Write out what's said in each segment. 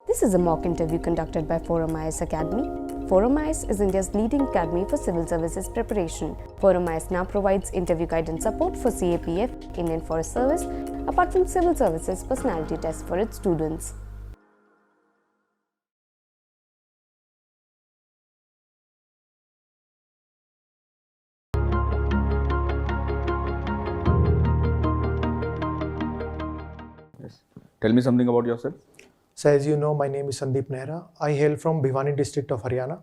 This is a mock interview conducted by ForumIAS Academy. ForumIAS is India's leading academy for civil services preparation. ForumIAS now provides interview guidance support for CAPF, Indian Forest Service, apart from civil services personality tests for its students. Yes. Tell me something about yourself. So as you know, my name is Sandeep Nehra. I hail from Bhiwani district of Haryana,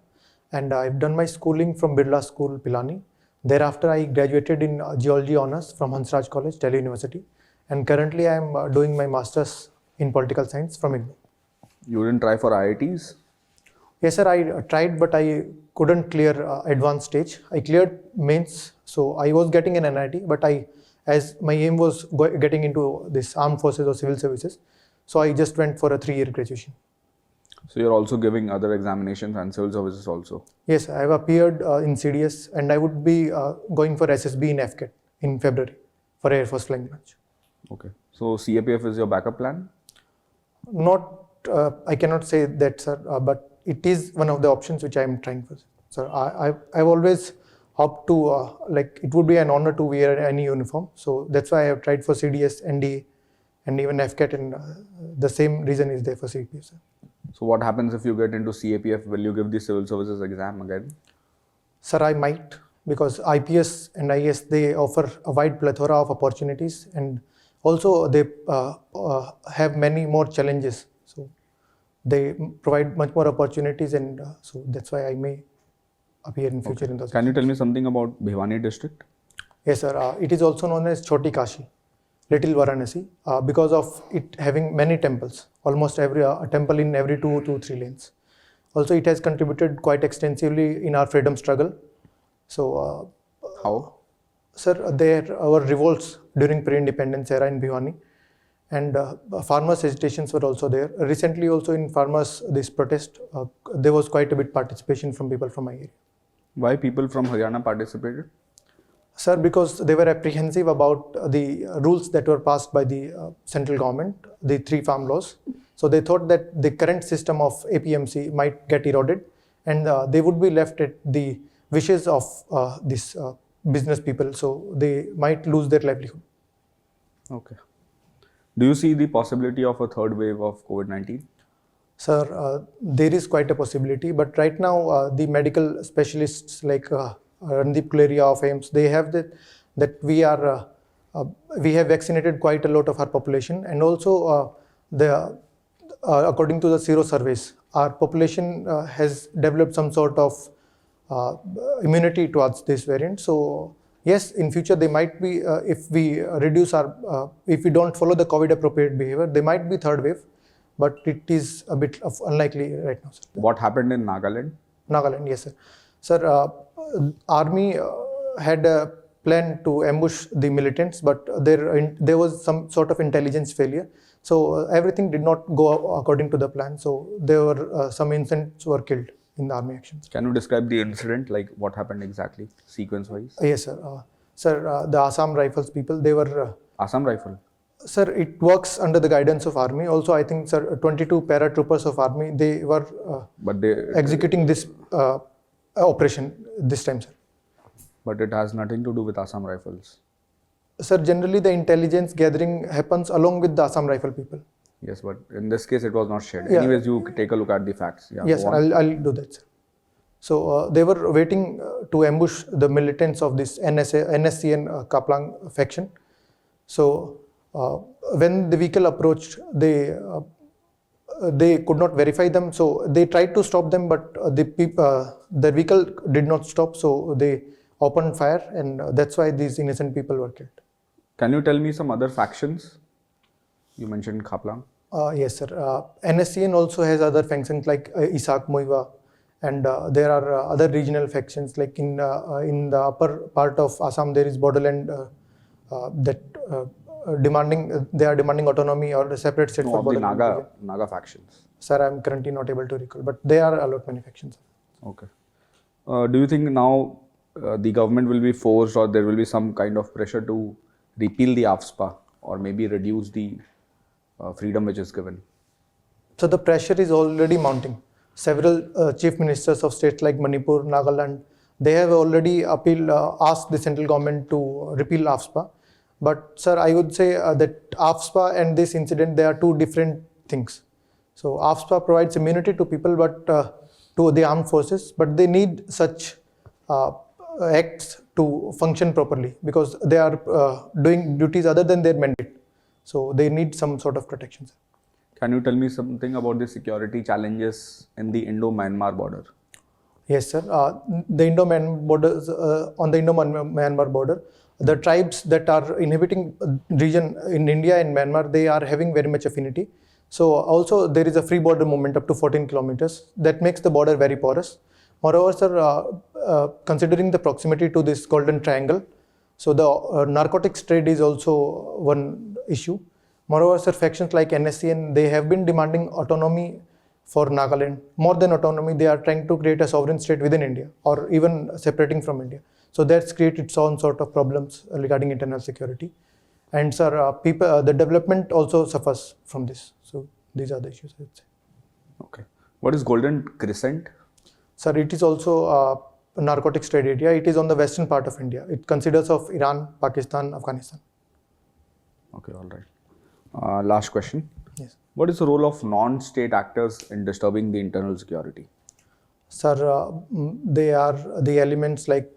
and I've done my schooling from Birla School, Pilani. Thereafter, I graduated in Geology Honours from Hansraj College, Delhi University, and currently I am doing my Masters in Political Science from Indo. You didn't try for IITs? Yes, sir. I tried, but I couldn't clear advanced stage. I cleared mains, so I was getting an NIT, but as my aim was getting into this armed forces or civil services, so I just went for a 3-year graduation. So you're also giving other examinations and civil services also? Yes, I have appeared in CDS, and I would be going for SSB in FCAT in February for Air Force Flying Branch. Okay. So CAPF is your backup plan? Not, I cannot say that, sir, but it is one of the options which I am trying for. Sir, I've always hoped to, it would be an honor to wear any uniform. So that's why I have tried for CDS, NDA, and even FCAT, and the same reason is there for CAPF, sir. So what happens if you get into CAPF? Will you give the civil services exam again? Sir, I might, because IPS and IAS, they offer a wide plethora of opportunities, and also they have many more challenges. So they provide much more opportunities, and so that's why I may appear in future in those. Can you tell me something about Bhiwani district? Yes, sir. It is also known as Choti Kashi, Little Varanasi, because of it having many temples, almost every temple in every 2 to 3 lanes. Also, it has contributed quite extensively in our freedom struggle. So, how? Sir, there were revolts during pre-independence era in Bhiwani, and farmers' agitations were also there. Recently, also in farmers' this protest, there was quite a bit participation from people from my area. Why people from Haryana participated? Sir, because they were apprehensive about the rules that were passed by the central government, the 3 farm laws. So they thought that the current system of APMC might get eroded, and they would be left at the wishes of these business people. So they might lose their livelihood. Okay. Do you see the possibility of a third wave of COVID-19? Sir, there is quite a possibility, but right now the medical specialists like Randeep Kuleria of AIMS, they have that we have vaccinated quite a lot of our population, and also according to the Sero surveys, our population has developed some sort of immunity towards this variant. So yes, in future they might be, if we reduce if we don't follow the COVID appropriate behavior, there might be third wave, but it is a bit of unlikely right now, sir. What happened in Nagaland? Nagaland, yes, sir. Sir, army had a plan to ambush the militants, but there was some sort of intelligence failure. So everything did not go according to the plan. So there were some innocents were killed in the army actions. Can you describe the incident, like what happened exactly, sequence-wise? Yes, sir. Sir, the Assam Rifles people, they were... Assam Rifle? Sir, it works under the guidance of army. Also, I think, sir, 22 paratroopers of army, they were executing this operation this time, sir. But it has nothing to do with Assam Rifles. Sir, generally the intelligence gathering happens along with the Assam Rifle people. Yes, but in this case it was not shared. Yeah. Anyways, you take a look at the facts. Yeah, yes, sir, I'll do that, sir. So they were waiting to ambush the militants of this NSCN Kaplang faction. So when the vehicle approached, they could not verify them. So they tried to stop them, but the vehicle did not stop. So they opened fire, and that's why these innocent people were killed. Can you tell me some other factions? You mentioned Khaplang. Yes, sir. NSCN also has other factions like Isak Moiva, and there are other regional factions like in the upper part of Assam there is borderland that they are demanding autonomy or a separate state for borderland. The Naga factions. Sir, I am currently not able to recall, but there are a lot many factions. Okay. Do you think now the government will be forced, or there will be some kind of pressure to repeal the AFSPA or maybe reduce the freedom which is given? So the pressure is already mounting. Several chief ministers of states like Manipur, Nagaland, they have already asked the central government to repeal AFSPA. But sir, I would say that AFSPA and this incident, they are two different things. So AFSPA provides immunity to people, but to the armed forces, but they need such acts to function properly because they are doing duties other than their mandate. So they need some sort of protection. Can you tell me something about the security challenges in the Indo-Myanmar border? Yes, sir. The Indo-Myanmar borders, on the Indo-Myanmar border, the tribes that are inhabiting region in India and Myanmar, they are having very much affinity. So also there is a free border movement up to 14 kilometers that makes the border very porous. Moreover, sir, considering the proximity to this golden triangle, so the narcotics trade is also one issue. Moreover, sir, factions like NSCN, they have been demanding autonomy for Nagaland. More than autonomy, they are trying to create a sovereign state within India or even separating from India. So that's created its own sort of problems regarding internal security. And sir, the development also suffers from this. So these are the issues, I would say. Okay. What is Golden Crescent? Sir, it is also a narcotics trade area. It is on the western part of India. It considers of Iran, Pakistan, Afghanistan. Okay, all right. Last question. Yes. What is the role of non-state actors in disturbing the internal security? Sir, they are the elements like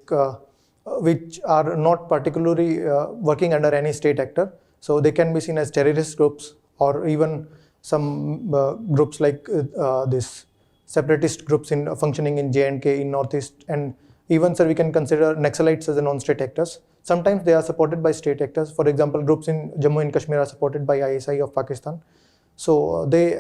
which are not particularly working under any state actor. So they can be seen as terrorist groups or even some groups like this separatist groups in functioning in J&K in Northeast, and even sir, we can consider Naxalites as a non-state actors. Sometimes they are supported by state actors. For example, groups in Jammu and Kashmir are supported by ISI of Pakistan. So they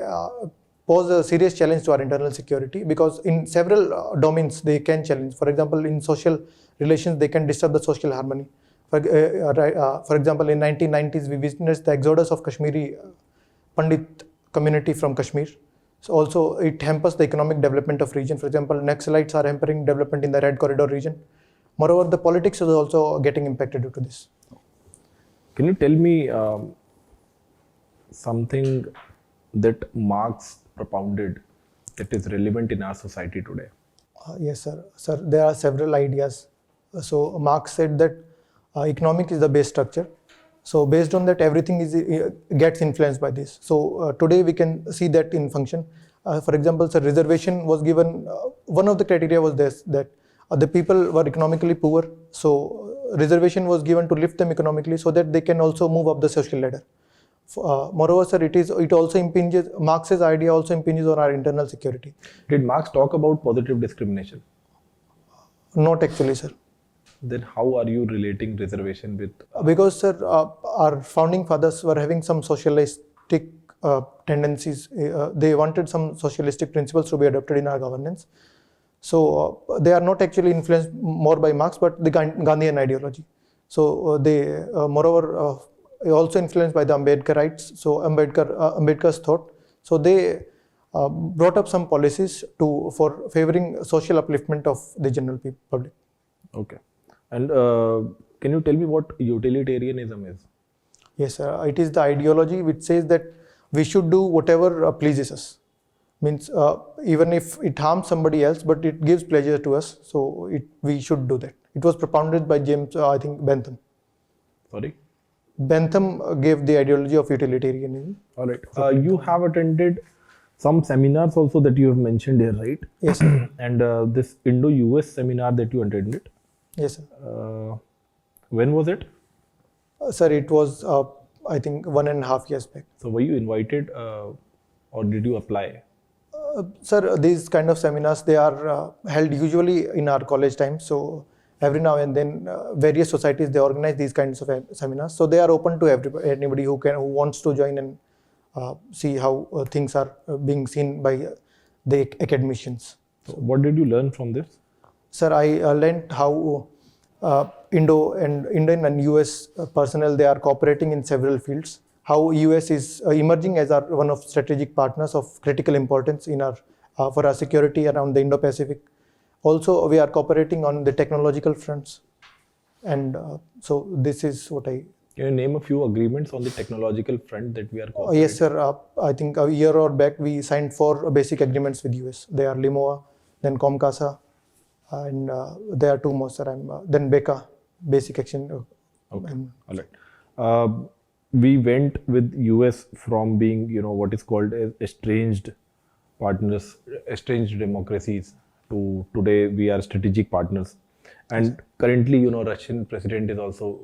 pose a serious challenge to our internal security because in several domains they can challenge. For example, in social relations, they can disturb the social harmony. For example, in 1990s, we witnessed the exodus of Kashmiri Pandit community from Kashmir. So also it hampers the economic development of region. For example, Naxalites are hampering development in the Red Corridor region. Moreover, the politics is also getting impacted due to this. Can you tell me something that Marx propounded that is relevant in our society today? Yes, sir. Sir, there are several ideas. So Marx said that economic is the base structure. So based on that, everything gets influenced by this. So today we can see that in function. For example, sir, reservation was given. One of the criteria was this, that the people were economically poor. So reservation was given to lift them economically so that they can also move up the social ladder. Moreover, sir, it also impinges, Marx's idea also impinges on our internal security. Did Marx talk about positive discrimination? Not actually, sir. Then how are you relating reservation with? Because, sir, our founding fathers were having some socialistic tendencies. They wanted some socialistic principles to be adopted in our governance. So they are not actually influenced more by Marx, but the Gandhian ideology. So they, moreover, also influenced by the Ambedkarites. So Ambedkar's thought. So they brought up some policies for favoring social upliftment of the general public. Okay. And can you tell me what utilitarianism is? Yes, sir. It is the ideology which says that we should do whatever pleases us. Means even if it harms somebody else, but it gives pleasure to us, so we should do that. It was propounded by James, I think, Bentham. Sorry? Bentham gave the ideology of utilitarianism. All right. You have attended some seminars also that you have mentioned here, right? Yes, sir. And this Indo-US seminar that you attended? Yes, sir. When was it? Sir, it was, I think, 1.5 years back. So were you invited or did you apply? Sir, these kind of seminars, they are held usually in our college time. So every now and then, various societies, they organize these kinds of seminars. So they are open to anybody who wants to join and see how things are being seen by the academicians. So what did you learn from this? Sir, I learned how Indian and US personnel, they are cooperating in several fields. How US is emerging as one of strategic partners of critical importance in for our security around the Indo-Pacific. Also, we are cooperating on the technological fronts. And so this is what I... Can you name a few agreements on the technological front that we are cooperating? Yes, sir. I think a year or back we signed 4 basic agreements with US. They are Limoa, then Comcasa, and there are 2 more, sir. Then BECA, Basic Action. Okay, all right. We went with US from being, what is called as estranged partners, estranged democracies, to today we are strategic partners. And currently, Russian president is also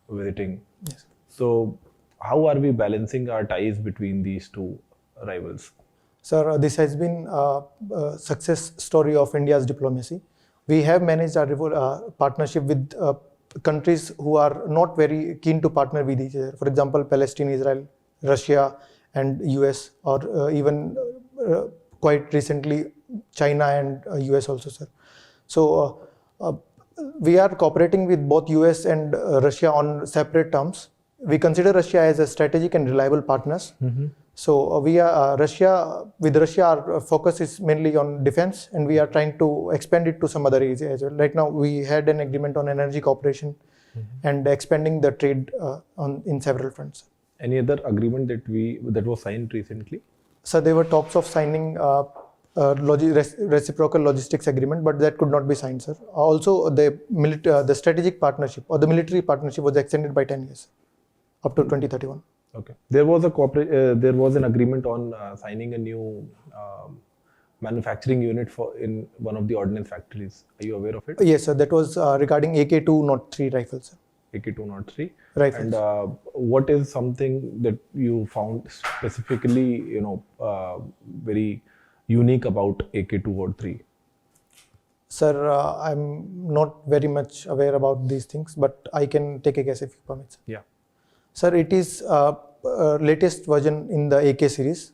visiting. Yes. So how are we balancing our ties between these two rivals? Sir, this has been a success story of India's diplomacy. We have managed our partnership with countries who are not very keen to partner with each other. For example, Palestine, Israel, Russia, and US, or even quite recently China and US also, sir. So we are cooperating with both US and Russia on separate terms. We consider Russia as a strategic and reliable partners. So we are with Russia, our focus is mainly on defense, and we are trying to expand it to some other areas as well. Right now, we had an agreement on energy cooperation and expanding the trade in several fronts. Any other agreement that was signed recently? So there were talks of signing reciprocal logistics agreement, but that could not be signed, sir. Also, the strategic partnership or the military partnership was extended by 10 years, up to 2031. Okay. There was an agreement on signing a new manufacturing unit in one of the ordnance factories. Are you aware of it? Yes, sir. That was regarding AK-203 rifles, sir. AK-203 rifles. And what is something that you found specifically, very unique about AK-203? Sir, I'm not very much aware about these things, but I can take a guess if you permit, sir. Yeah. Sir, it is latest version in the AK series.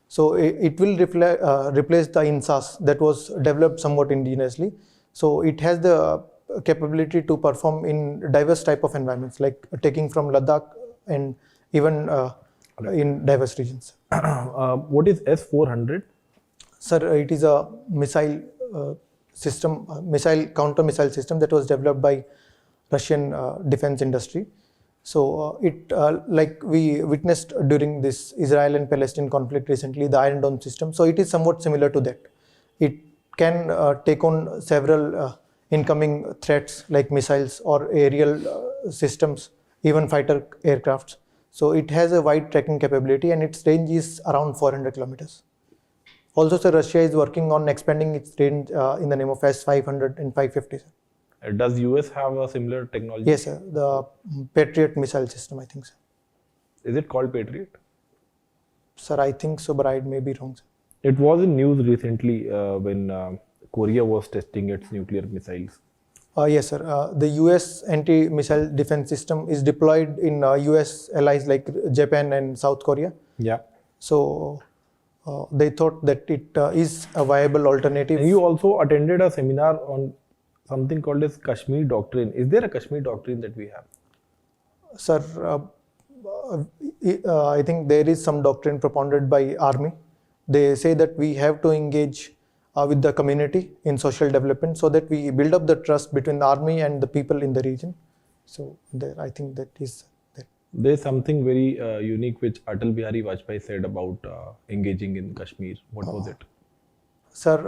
So it will replace the INSAS that was developed somewhat indigenously. So it has the capability to perform in diverse type of environments, like taking from Ladakh and even in diverse regions. What is S-400? Sir, it is a missile system, counter-missile system that was developed by Russian defense industry. So like we witnessed during this Israel and Palestine conflict recently, the Iron Dome system. So it is somewhat similar to that. It can take on several incoming threats like missiles or aerial systems, even fighter aircrafts. So it has a wide tracking capability and its range is around 400 kilometers. Also, sir, Russia is working on expanding its range in the name of S-500 and 550. Sir. Does US have a similar technology? Yes, sir. The Patriot missile system, I think, sir. Is it called Patriot? Sir, I think so, but I may be wrong, sir. It was in news recently when Korea was testing its nuclear missiles. Yes, sir. The US anti-missile defense system is deployed in US allies like Japan and South Korea. Yeah. So they thought that it is a viable alternative. And you also attended a seminar on something called as Kashmir Doctrine. Is there a Kashmir Doctrine that we have? Sir, I think there is some doctrine propounded by army. They say that we have to engage with the community in social development so that we build up the trust between the army and the people in the region. So I think that is there. There's something very unique which Atal Bihari Vajpayee said about engaging in Kashmir. What was it? Sir,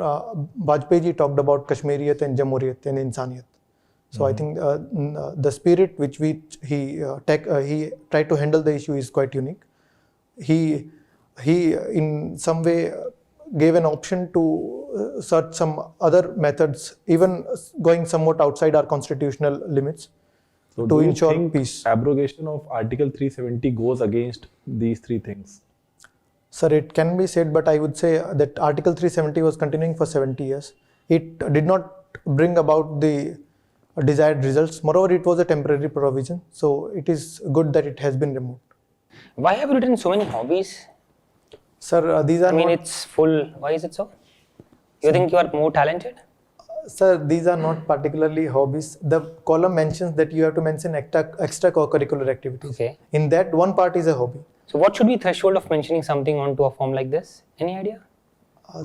Vajpayee ji talked about Kashmiriyat and Jamhuriyat and Insaniyat. So I think the spirit which he tried to handle the issue is quite unique. He in some way gave an option to search some other methods, even going somewhat outside our constitutional limits, so to ensure peace. Abrogation of Article 370 goes against these three things? Sir, it can be said, but I would say that Article 370 was continuing for 70 years. It did not bring about the desired results. Moreover, it was a temporary provision. So it is good that it has been removed. Why have you written so many hobbies? Sir, these are it's full. Why is it so? You think you are more talented? Sir, these are not particularly hobbies. The column mentions that you have to mention extracurricular activities. Okay. In that, one part is a hobby. So what should be threshold of mentioning something onto a form like this? Any idea?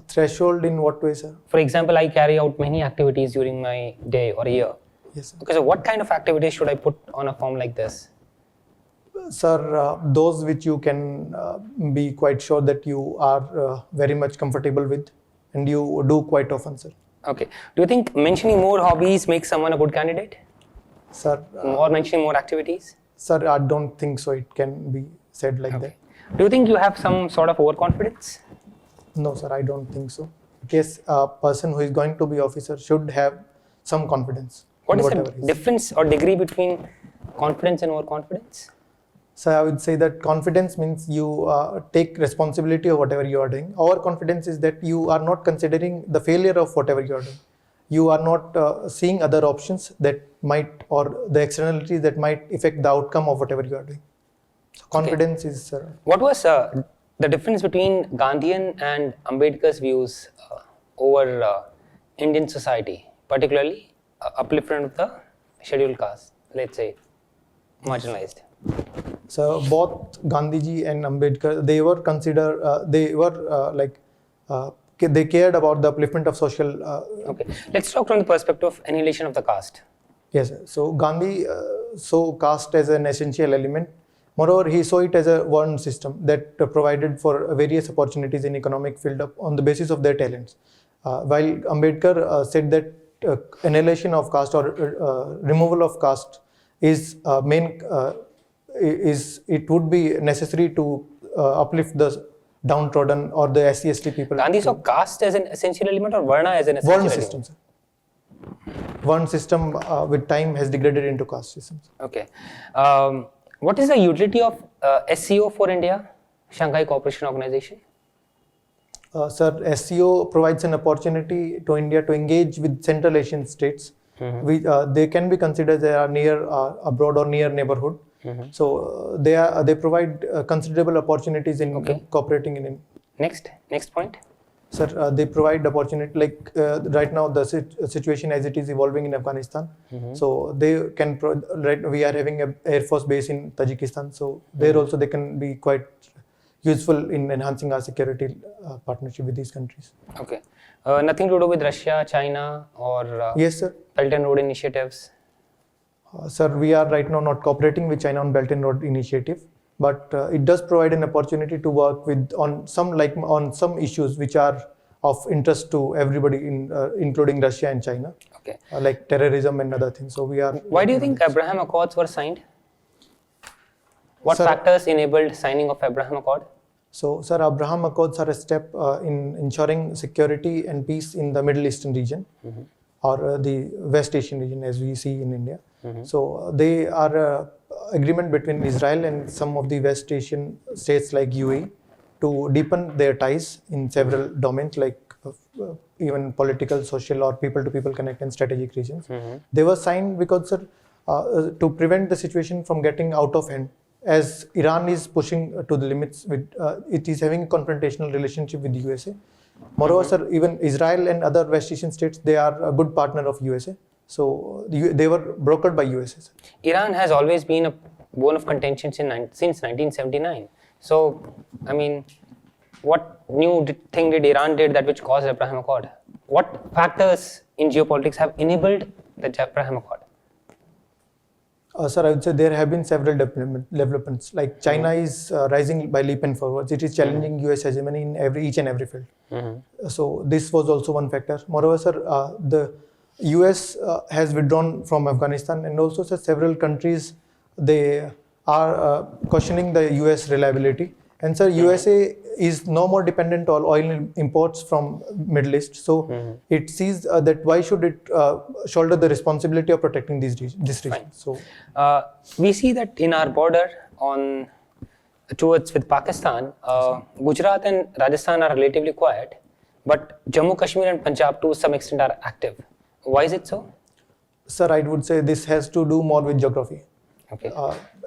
Threshold in what way, sir? For example, I carry out many activities during my day or year. Yes, sir. Okay, so what kind of activities should I put on a form like this? Sir, those which you can be quite sure that you are very much comfortable with and you do quite often, sir. Okay. Do you think mentioning more hobbies makes someone a good candidate? Sir, Or mentioning more activities? sir, I don't think so. It can be said like that. Do you think you have some sort of overconfidence? No, sir, I don't think so. Yes, a person who is going to be officer should have some confidence. What in is the whatever he says. difference or degree between confidence and overconfidence? So I would say that confidence means you take responsibility of whatever you are doing. Overconfidence is that you are not considering the failure of whatever you are doing. You are not seeing other options that might, or the externalities that might affect the outcome of whatever you are doing. So confidence is... What was the difference between Gandhian and Ambedkar's views over Indian society, particularly upliftment of the scheduled caste, let's say, marginalized? So both Gandhiji and Ambedkar, they were considered, they cared about the upliftment of social... Okay, let's talk from the perspective of annihilation of the caste. Yes, sir. So Gandhi saw caste as an essential element. Moreover, he saw it as a one system that provided for various opportunities in economic field on the basis of their talents. While Ambedkar said that annihilation of caste or removal of caste is it would be necessary to uplift the downtrodden or the SC/ST people. Gandhi saw caste as an essential element or Varna as an essential Varna element? system, sir. Varna system with time has degraded into caste systems. Okay. What is the utility of SCO for India, Shanghai Cooperation Organization? Sir, SCO provides an opportunity to India to engage with Central Asian states. They can be considered they are near abroad or near neighborhood. So they provide considerable opportunities in cooperating in. Next point. Sir, they provide opportunity like right now the situation as it is evolving in Afghanistan. So they can we are having an Air Force base in Tajikistan. So there also they can be quite useful in enhancing our security partnership with these countries. Okay. Nothing to do with Russia, China, or yes, sir. Belt and Road initiatives? Sir, we are right now not cooperating with China on Belt and Road initiative, but it does provide an opportunity to work with on some issues which are of interest to everybody, including Russia and China. Okay. Like terrorism and other things. So we are. Why do you think Abraham Accords were signed? What factors enabled signing of Abraham Accord? So, sir, Abraham Accords are a step in ensuring security and peace in the Middle Eastern region or the West Asian region as we see in India. So, they are agreement between Israel and some of the West Asian states like UAE to deepen their ties in several domains like even political, social or people-to-people connect and strategic regions. They were signed because, sir, to prevent the situation from getting out of hand. As Iran is pushing to the limits with, it is having a confrontational relationship with the USA. Moreover, sir, even Israel and other West Asian states, they are a good partner of USA. So they were brokered by USA. Sir. Iran has always been a bone of contention since 1979. So, I mean, what new thing did Iran did that which caused Abraham Accord? What factors in geopolitics have enabled the Abraham Accord? Sir, I would say there have been several developments. Like China is rising by leap and forwards. It is challenging US hegemony in each and every field. So this was also one factor. Moreover, sir, the US has withdrawn from Afghanistan, and also, sir, several countries they are questioning the US reliability. And sir, USA is no more dependent on oil imports from Middle East. So it sees that why should it shoulder the responsibility of protecting this region? So we see that in our border towards with Pakistan, Gujarat and Rajasthan are relatively quiet, but Jammu, Kashmir and Punjab to some extent are active. Why is it so? Sir, I would say this has to do more with geography. Okay.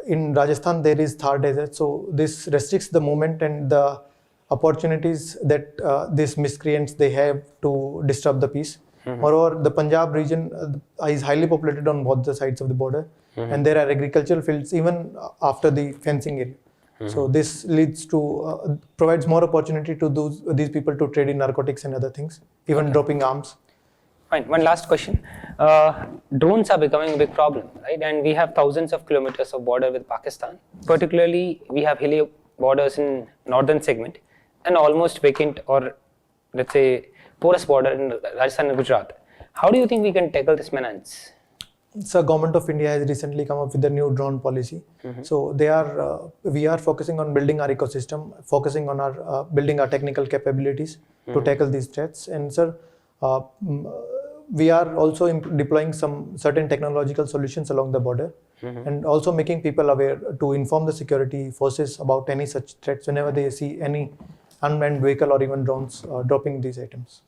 In Rajasthan, there is Thar Desert, so this restricts the movement and the opportunities that these miscreants they have to disturb the peace. Moreover, the Punjab region is highly populated on both the sides of the border, and there are agricultural fields even after the fencing area. So this leads to provides more opportunity to these people to trade in narcotics and other things, even dropping arms. Fine. One last question. Drones are becoming a big problem, right? And we have thousands of kilometers of border with Pakistan. Particularly, we have hilly borders in northern segment and almost vacant or let's say porous border in Rajasthan and Gujarat. How do you think we can tackle this menace? So government of India has recently come up with a new drone policy. So we are focusing on building our ecosystem, focusing on our building our technical capabilities to tackle these threats. And sir, we are also deploying some certain technological solutions along the border, and also making people aware to inform the security forces about any such threats whenever they see any unmanned vehicle or even drones dropping these items.